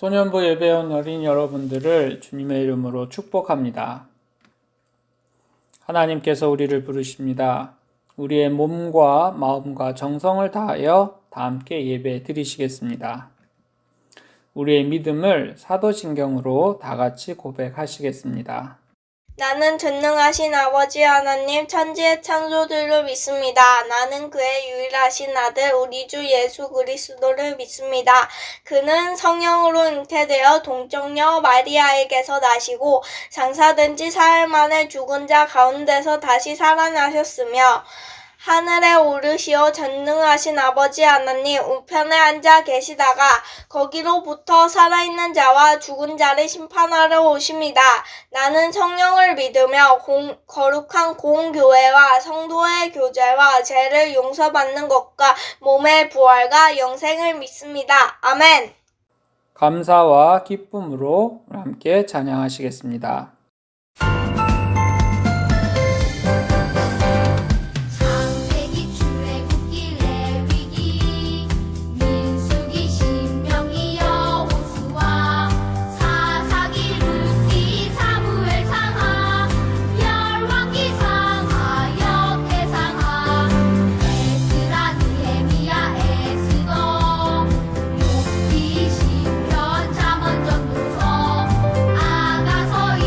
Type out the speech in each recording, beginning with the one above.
소년부 예배 온 어린이 여러분들을 주님의 이름으로 축복합니다. 하나님께서 우리를 부르십니다. 우리의 몸과 마음과 정성을 다하여 다 함께 예배 드리시겠습니다. 우리의 믿음을 사도신경으로 다 같이 고백하시겠습니다. 나는 전능하신 아버지 하나님 천지의 창조주를 믿습니다. 나는 그의 유일하신 아들 우리 주 예수 그리스도를 믿습니다. 그는 성령으로 잉태되어 동정녀 마리아에게서 나시고 장사된 지 사흘 만에 죽은 자 가운데서 다시 살아나셨으며 하늘에 오르시어 전능하신 아버지 하나님 우편에 앉아 계시다가 거기로부터 살아있는 자와 죽은 자를 심판하러 오십니다. 나는 성령을 믿으며 거룩한 공교회와 성도의 교제와 죄를 용서받는 것과 몸의 부활과 영생을 믿습니다. 아멘. 감사와 기쁨으로 함께 찬양하시겠습니다. 아가서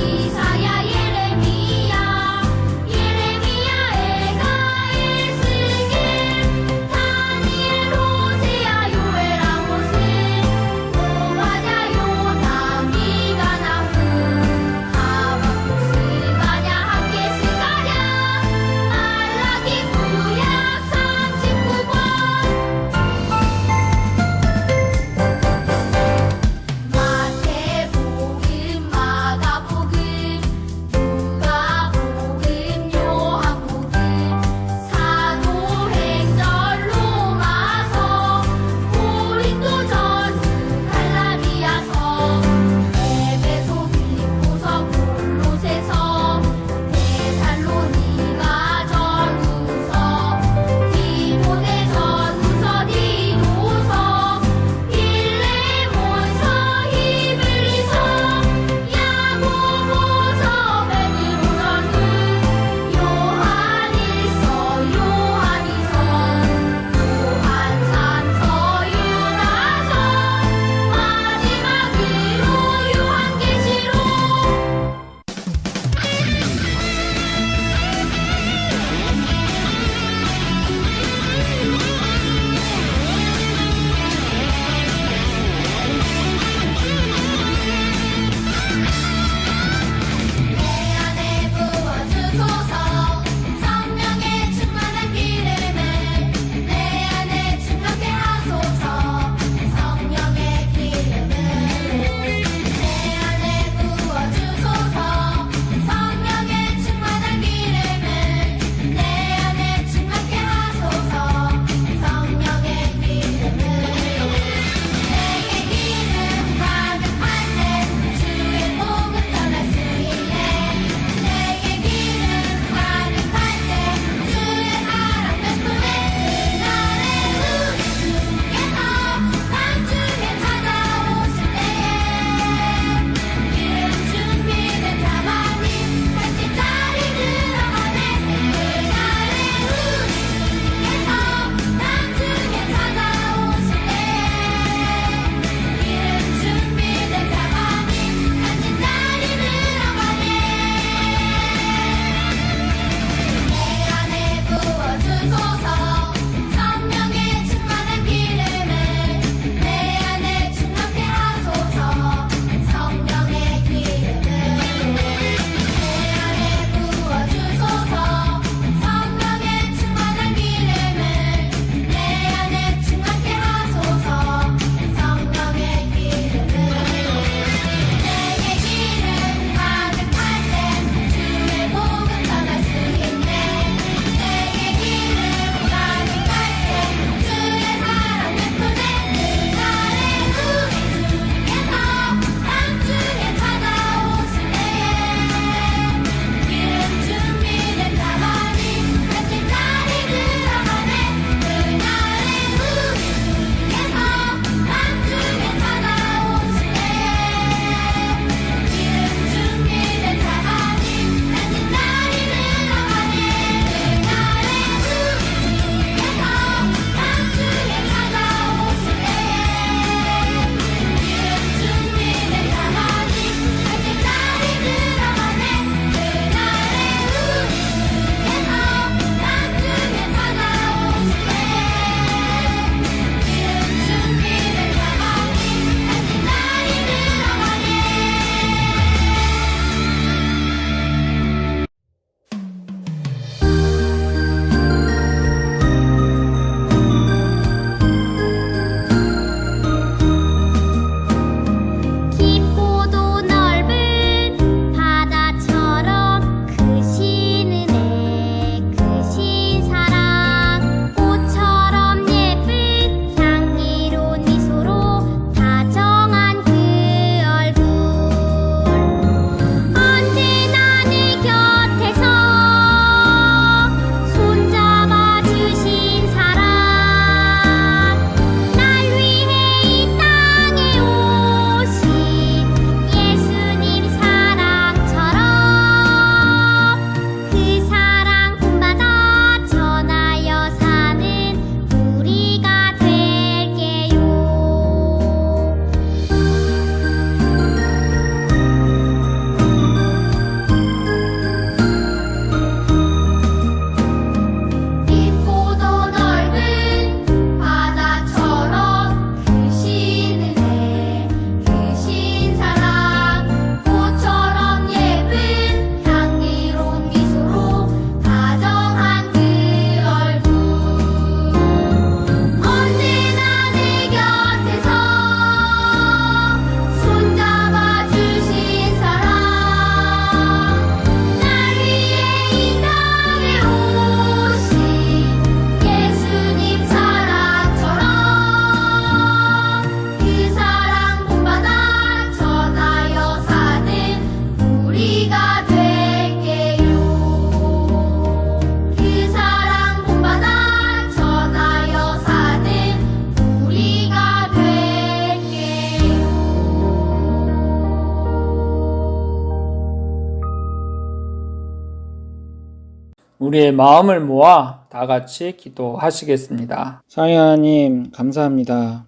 우리의 마음을 모아 다 같이 기도하시겠습니다. 사랑하는 하나님, 감사합니다.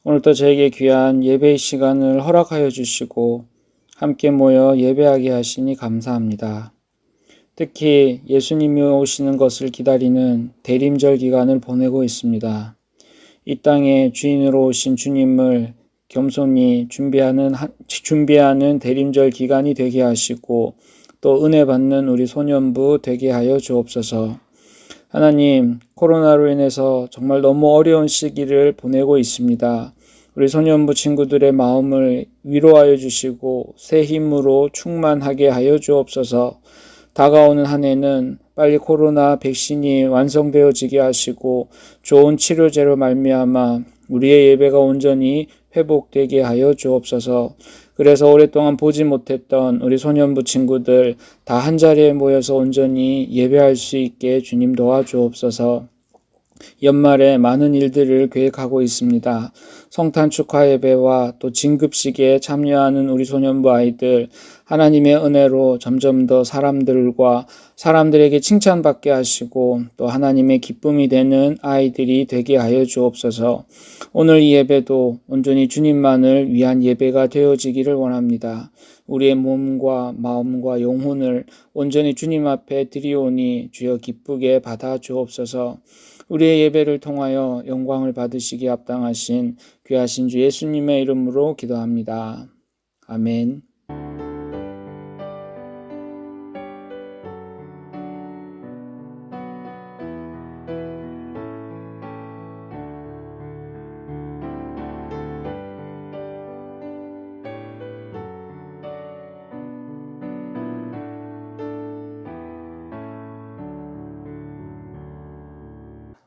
오늘도 저에게 귀한 예배의 시간을 허락하여 주시고 함께 모여 예배하게 하시니 감사합니다. 특히 예수님이 오시는 것을 기다리는 대림절 기간을 보내고 있습니다. 이 땅에 주인으로 오신 주님을 겸손히 준비하는 대림절 기간이 되게 하시고 또 은혜 받는 우리 소년부 되게 하여 주옵소서. 하나님, 코로나로 인해서 정말 너무 어려운 시기를 보내고 있습니다. 우리 소년부 친구들의 마음을 위로하여 주시고 새 힘으로 충만하게 하여 주옵소서. 다가오는 한 해는 빨리 코로나 백신이 완성되어지게 하시고 좋은 치료제로 말미암아 우리의 예배가 온전히 회복되게 하여 주옵소서. 그래서 오랫동안 보지 못했던 우리 소년부 친구들 다 한자리에 모여서 온전히 예배할 수 있게 주님 도와주옵소서. 연말에 많은 일들을 계획하고 있습니다. 성탄 축하 예배와 또 진급식에 참여하는 우리 소년부 아이들, 하나님의 은혜로 점점 더 사람들에게 칭찬받게 하시고 또 하나님의 기쁨이 되는 아이들이 되게 하여 주옵소서. 오늘 이 예배도 온전히 주님만을 위한 예배가 되어지기를 원합니다. 우리의 몸과 마음과 영혼을 온전히 주님 앞에 드리오니 주여 기쁘게 받아 주옵소서. 우리의 예배를 통하여 영광을 받으시기 합당하신 귀하신 주 예수님의 이름으로 기도합니다. 아멘.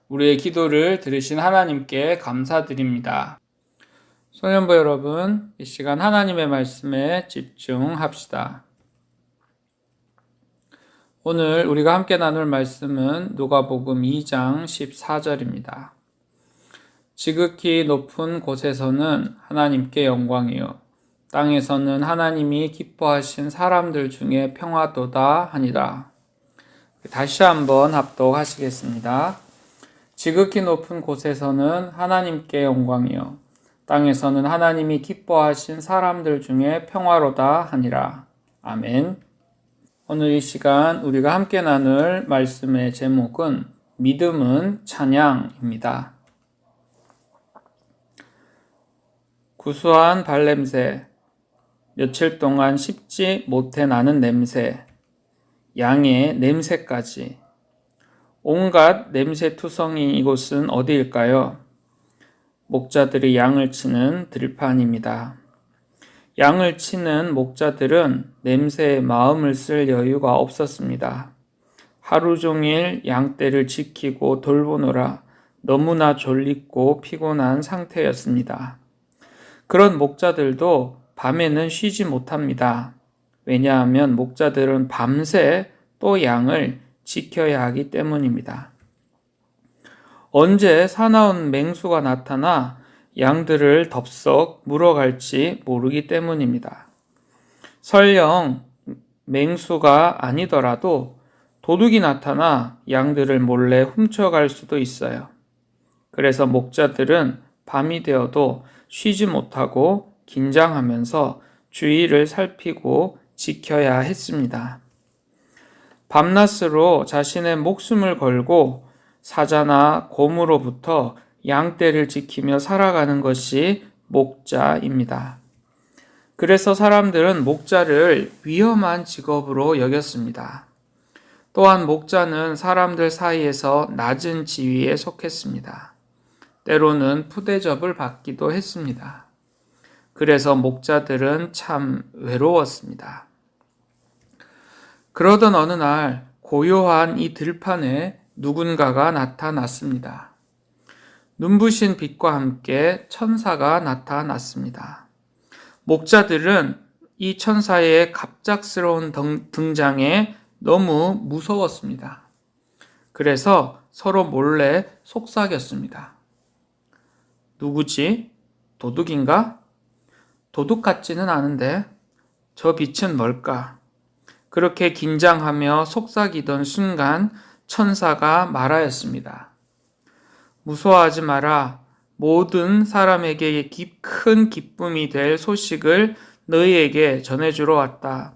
우리의 기도를 들으신 하나님께 감사드립니다. 소년부 여러분, 이 시간 하나님의 말씀에 집중합시다. 오늘 우리가 함께 나눌 말씀은 누가복음 2장 14절입니다. 지극히 높은 곳에서는 하나님께 영광이요 땅에서는 하나님이 기뻐하신 사람들 중에 평화도다 하니라. 다시 한번 합독하시겠습니다. 지극히 높은 곳에서는 하나님께 영광이요 땅에서는 하나님이 기뻐하신 사람들 중에 평화로다 하니라. 아멘. 오늘 이 시간 우리가 함께 나눌 말씀의 제목은 믿음은 찬양입니다. 구수한 발냄새, 며칠 동안 씹지 못해 나는 냄새, 양의 냄새까지 온갖 냄새투성이 이곳은 어디일까요? 목자들이 양을 치는 들판입니다. 양을 치는 목자들은 냄새에 마음을 쓸 여유가 없었습니다. 하루 종일 양떼를 지키고 돌보느라 너무나 졸립고 피곤한 상태였습니다. 그런 목자들도 밤에는 쉬지 못합니다. 왜냐하면 목자들은 밤새 또 양을 지켜야 하기 때문입니다. 언제 사나운 맹수가 나타나 양들을 덥석 물어갈지 모르기 때문입니다. 설령 맹수가 아니더라도 도둑이 나타나 양들을 몰래 훔쳐갈 수도 있어요. 그래서 목자들은 밤이 되어도 쉬지 못하고 긴장하면서 주위를 살피고 지켜야 했습니다. 밤낮으로 자신의 목숨을 걸고 사자나 곰으로부터 양떼를 지키며 살아가는 것이 목자입니다. 그래서 사람들은 목자를 위험한 직업으로 여겼습니다. 또한 목자는 사람들 사이에서 낮은 지위에 속했습니다. 때로는 푸대접을 받기도 했습니다. 그래서 목자들은 참 외로웠습니다. 그러던 어느 날 고요한 이 들판에 누군가가 나타났습니다. 눈부신 빛과 함께 천사가 나타났습니다. 목자들은 이 천사의 갑작스러운 등장에 너무 무서웠습니다. 그래서 서로 몰래 속삭였습니다. 누구지? 도둑인가? 도둑 같지는 않은데 저 빛은 뭘까? 그렇게 긴장하며 속삭이던 순간 천사가 말하였습니다. 무서워하지 마라. 모든 사람에게 큰 기쁨이 될 소식을 너희에게 전해주러 왔다.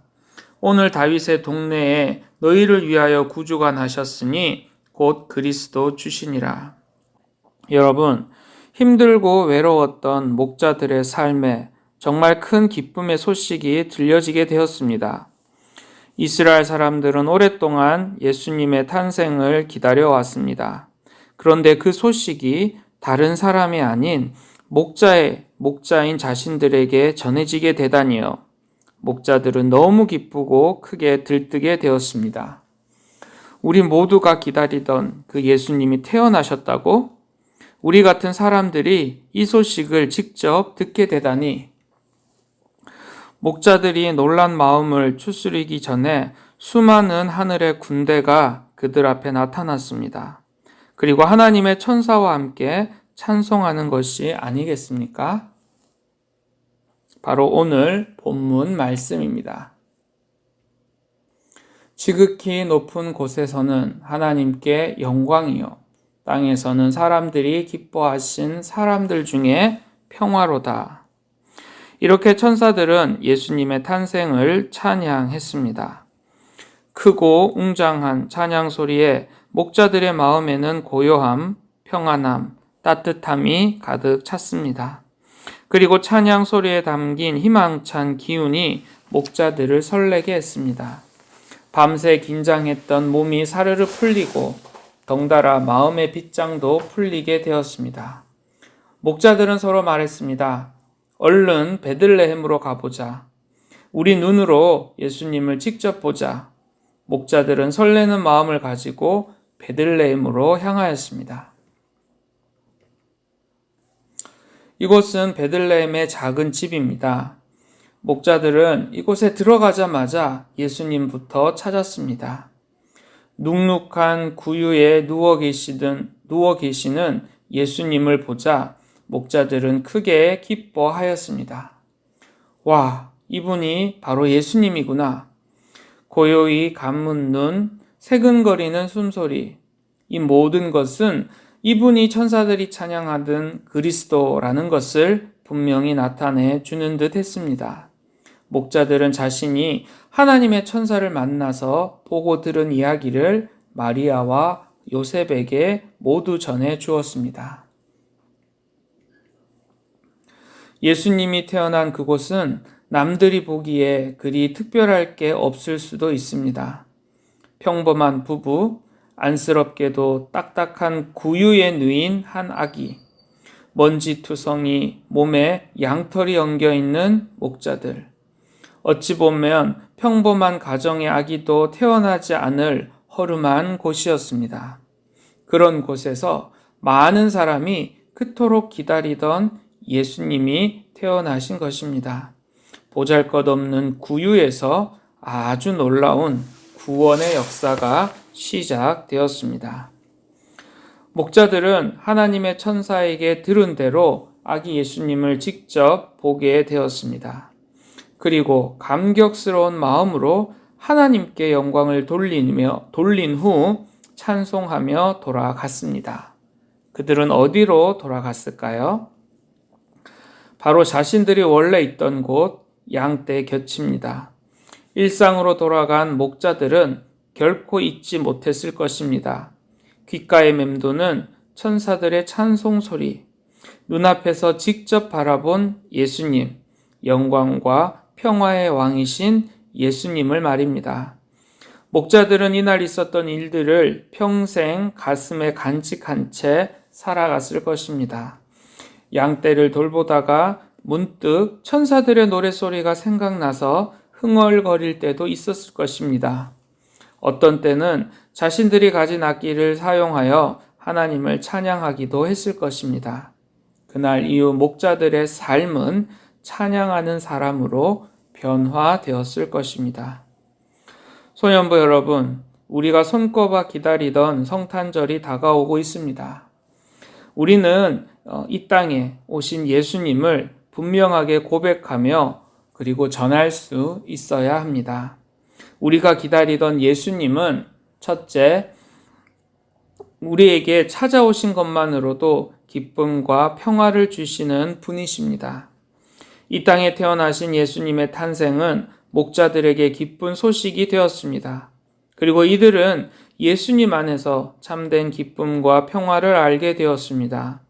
오늘 다윗의 동네에 너희를 위하여 구주가 나셨으니 곧 그리스도 주시니라. 여러분, 힘들고 외로웠던 목자들의 삶에 정말 큰 기쁨의 소식이 들려지게 되었습니다. 이스라엘 사람들은 오랫동안 예수님의 탄생을 기다려왔습니다. 그런데 그 소식이 다른 사람이 아닌 목자인 자신들에게 전해지게 되다니요. 목자들은 너무 기쁘고 크게 들뜨게 되었습니다. 우리 모두가 기다리던 그 예수님이 태어나셨다고? 우리 같은 사람들이 이 소식을 직접 듣게 되다니. 목자들이 놀란 마음을 추스리기 전에 수많은 하늘의 군대가 그들 앞에 나타났습니다. 그리고 하나님의 천사와 함께 찬송하는 것이 아니겠습니까? 바로 오늘 본문 말씀입니다. 지극히 높은 곳에서는 하나님께 영광이요, 땅에서는 사람들이 기뻐하신 사람들 중에 평화로다. 이렇게 천사들은 예수님의 탄생을 찬양했습니다. 크고 웅장한 찬양 소리에 목자들의 마음에는 고요함, 평안함, 따뜻함이 가득 찼습니다. 그리고 찬양 소리에 담긴 희망찬 기운이 목자들을 설레게 했습니다. 밤새 긴장했던 몸이 사르르 풀리고 덩달아 마음의 빗장도 풀리게 되었습니다. 목자들은 서로 말했습니다. 얼른 베들레헴으로 가보자. 우리 눈으로 예수님을 직접 보자. 목자들은 설레는 마음을 가지고 베들레헴으로 향하였습니다. 이곳은 베들레헴의 작은 집입니다. 목자들은 이곳에 들어가자마자 예수님부터 찾았습니다. 눅눅한 구유에 누워 계시는 예수님을 보자 목자들은 크게 기뻐하였습니다. 와, 이분이 바로 예수님이구나. 고요히 감문 눈, 새근거리는 숨소리, 이 모든 것은 이분이 천사들이 찬양하던 그리스도라는 것을 분명히 나타내 주는 듯 했습니다. 목자들은 자신이 하나님의 천사를 만나서 보고 들은 이야기를 마리아와 요셉에게 모두 전해 주었습니다. 예수님이 태어난 그곳은 남들이 보기에 그리 특별할 게 없을 수도 있습니다. 평범한 부부, 안쓰럽게도 딱딱한 구유에 누인 한 아기, 먼지투성이 몸에 양털이 엉겨있는 목자들, 어찌 보면 평범한 가정의 아기도 태어나지 않을 허름한 곳이었습니다. 그런 곳에서 많은 사람이 그토록 기다리던 예수님이 태어나신 것입니다. 보잘것없는 구유에서 아주 놀라운 구원의 역사가 시작되었습니다. 목자들은 하나님의 천사에게 들은 대로 아기 예수님을 직접 보게 되었습니다. 그리고 감격스러운 마음으로 하나님께 영광을 돌린 후 찬송하며 돌아갔습니다. 그들은 어디로 돌아갔을까요? 바로 자신들이 원래 있던 곳 양떼 곁입니다. 일상으로 돌아간 목자들은 결코 잊지 못했을 것입니다. 귓가에 맴도는 천사들의 찬송 소리, 눈앞에서 직접 바라본 예수님, 영광과 평화의 왕이신 예수님을 말입니다. 목자들은 이날 있었던 일들을 평생 가슴에 간직한 채 살아갔을 것입니다. 양떼를 돌보다가 문득 천사들의 노랫소리가 생각나서 흥얼거릴 때도 있었을 것입니다. 어떤 때는 자신들이 가진 악기를 사용하여 하나님을 찬양하기도 했을 것입니다. 그날 이후 목자들의 삶은 찬양하는 사람으로 변화되었을 것입니다. 소년부 여러분, 우리가 손꼽아 기다리던 성탄절이 다가오고 있습니다. 우리는 이 땅에 오신 예수님을 분명하게 고백하며 그리고 전할 수 있어야 합니다. 우리가 기다리던 예수님은 첫째, 우리에게 찾아오신 것만으로도 기쁨과 평화를 주시는 분이십니다. 이 땅에 태어나신 예수님의 탄생은 목자들에게 기쁜 소식이 되었습니다. 그리고 이들은 예수님 안에서 참된 기쁨과 평화를 알게 되었습니다.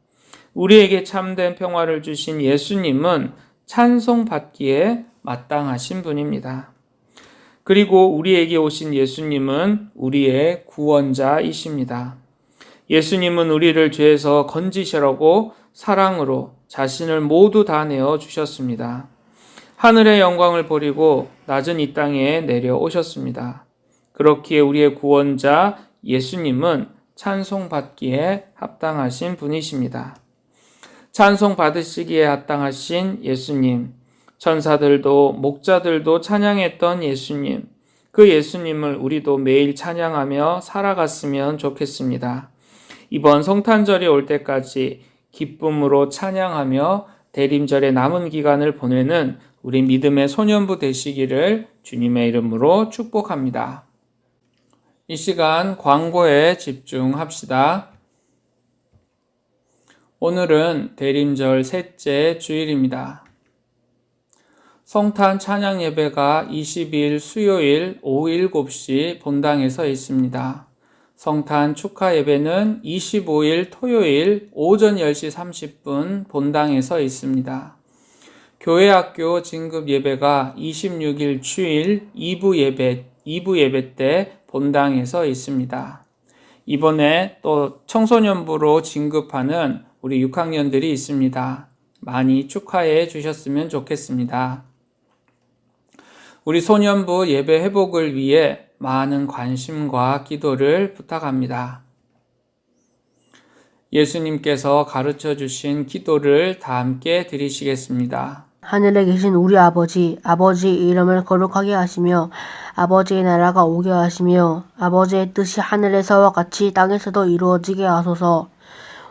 우리에게 참된 평화를 주신 예수님은 찬송받기에 마땅하신 분입니다. 그리고 우리에게 오신 예수님은 우리의 구원자이십니다. 예수님은 우리를 죄에서 건지시라고 사랑으로 자신을 모두 다 내어 주셨습니다. 하늘의 영광을 버리고 낮은 이 땅에 내려오셨습니다. 그렇기에 우리의 구원자 예수님은 찬송받기에 합당하신 분이십니다. 찬송받으시기에 합당하신 예수님, 천사들도 목자들도 찬양했던 예수님, 그 예수님을 우리도 매일 찬양하며 살아갔으면 좋겠습니다. 이번 성탄절이 올 때까지 기쁨으로 찬양하며 대림절의 남은 기간을 보내는 우리 믿음의 소년부 되시기를 주님의 이름으로 축복합니다. 이 시간 광고에 집중합시다. 오늘은 대림절 셋째 주일입니다. 성탄 찬양 예배가 22일 수요일 오후 7시 본당에서 있습니다. 성탄 축하 예배는 25일 토요일 오전 10시 30분 본당에서 있습니다. 교회학교 진급 예배가 26일 주일 2부 예배 때 본당에서 있습니다. 이번에 또 청소년부로 진급하는 우리 6학년들이 있습니다. 많이 축하해 주셨으면 좋겠습니다. 우리 소년부 예배 회복을 위해 많은 관심과 기도를 부탁합니다. 예수님께서 가르쳐 주신 기도를 다 함께 드리시겠습니다. 하늘에 계신 우리 아버지, 아버지의 이름을 거룩하게 하시며 아버지의 나라가 오게 하시며 아버지의 뜻이 하늘에서와 같이 땅에서도 이루어지게 하소서.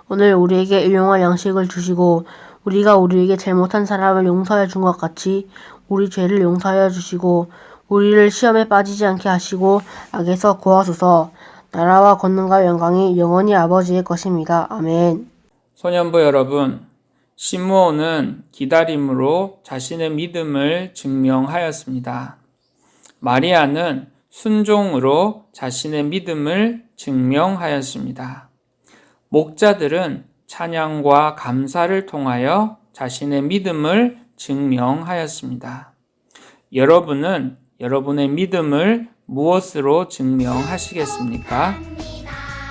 오늘 우리에게 일용할 양식을 주시고 우리가 우리에게 잘못한 사람을 용서해 준 것 같이 우리 죄를 용서하여 주시고 우리를 시험에 빠지지 않게 하시고 악에서 구하소서. 나라와 권능과 영광이 영원히 아버지의 것입니다. 아멘. 소년부 여러분, 시므온은 기다림으로 자신의 믿음을 증명하였습니다. 마리아는 순종으로 자신의 믿음을 증명하였습니다. 목자들은 찬양과 감사를 통하여 자신의 믿음을 증명하였습니다. 여러분은 여러분의 믿음을 무엇으로 증명하시겠습니까?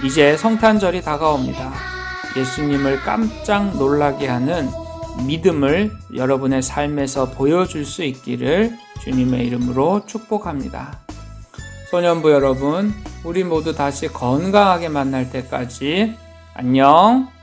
이제 성탄절이 다가옵니다. 예수님을 깜짝 놀라게 하는 믿음을 여러분의 삶에서 보여줄 수 있기를 주님의 이름으로 축복합니다. 소년부 여러분, 우리 모두 다시 건강하게 만날 때까지 안녕!